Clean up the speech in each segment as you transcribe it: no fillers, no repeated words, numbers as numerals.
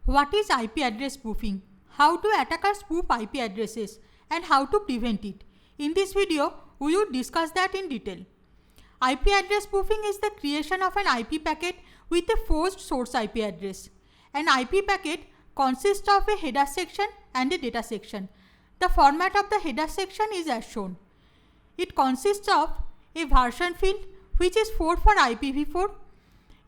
What is IP address spoofing? How do attackers spoof IP addresses and how to prevent it? In this video, we will discuss that in detail. IP address spoofing is the creation of an IP packet with a forced source IP address. An IP packet consists of a header section and a data section. The format of the header section is as shown. It consists of a version field, which is 4 for IPv4,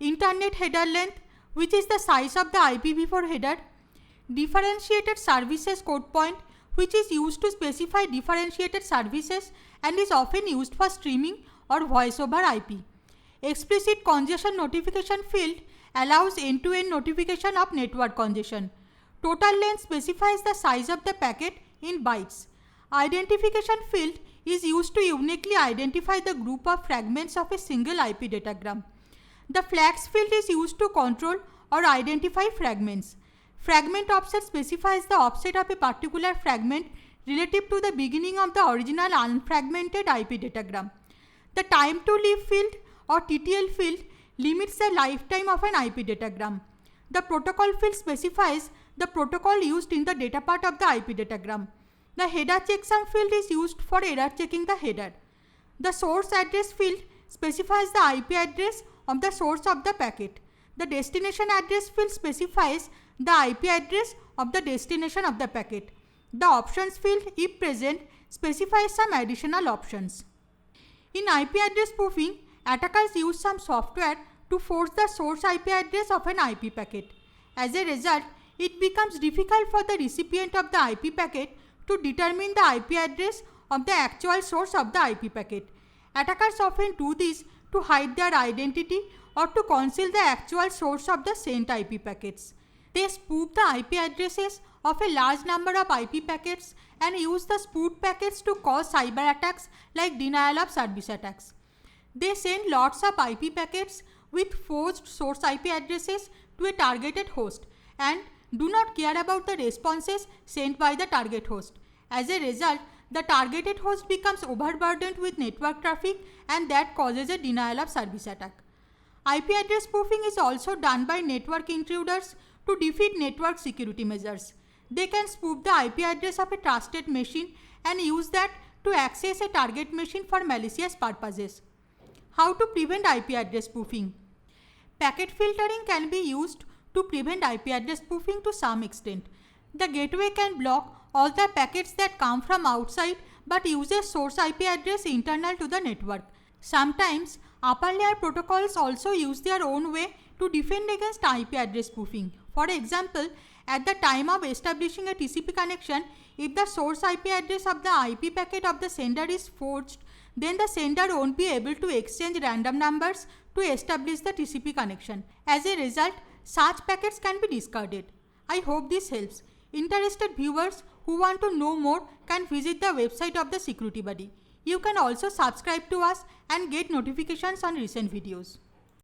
internet header length, which is the size of the IPv4 header, differentiated services code point, which is used to specify differentiated services and is often used for streaming or voice over IP. Explicit congestion notification field allows end-to-end notification of network congestion. Total length specifies the size of the packet in bytes. Identification field is used to uniquely identify the group of fragments of a single IP datagram. The flags field is used to control or identify fragments. Fragment offset specifies the offset of a particular fragment relative to the beginning of the original unfragmented IP datagram. The time to live field or TTL field limits the lifetime of an IP datagram. The protocol field specifies the protocol used in the data part of the IP datagram. The header checksum field is used for error checking the header. The source address field specifies the IP address of the source of the packet. The destination address field specifies the IP address of the destination of the packet. The options field, if present, specifies some additional options. In IP address spoofing, attackers use some software to force the source IP address of an IP packet. As a result, it becomes difficult for the recipient of the IP packet to determine the IP address of the actual source of the IP packet. Attackers often do this to hide their identity or to conceal the actual source of the sent IP packets. They spoof the IP addresses of a large number of IP packets and use the spoofed packets to cause cyber attacks like denial of service attacks. They send lots of IP packets with forced source IP addresses to a targeted host and do not care about the responses sent by the target host. As a result, the targeted host becomes overburdened with network traffic and that causes a denial of service attack. IP address spoofing is also done by network intruders to defeat network security measures. They can spoof the IP address of a trusted machine and use that to access a target machine for malicious purposes. How to prevent IP address spoofing? Packet filtering can be used to prevent IP address spoofing to some extent. The gateway can block all the packets that come from outside but uses source IP address internal to the network. Sometimes, upper layer protocols also use their own way to defend against IP address spoofing. For example, at the time of establishing a TCP connection, if the source IP address of the IP packet of the sender is forged, then the sender won't be able to exchange random numbers to establish the TCP connection. As a result, such packets can be discarded. I hope this helps. Interested viewers who want to know more can visit the website of the Security Buddy. You can also subscribe to us and get notifications on recent videos.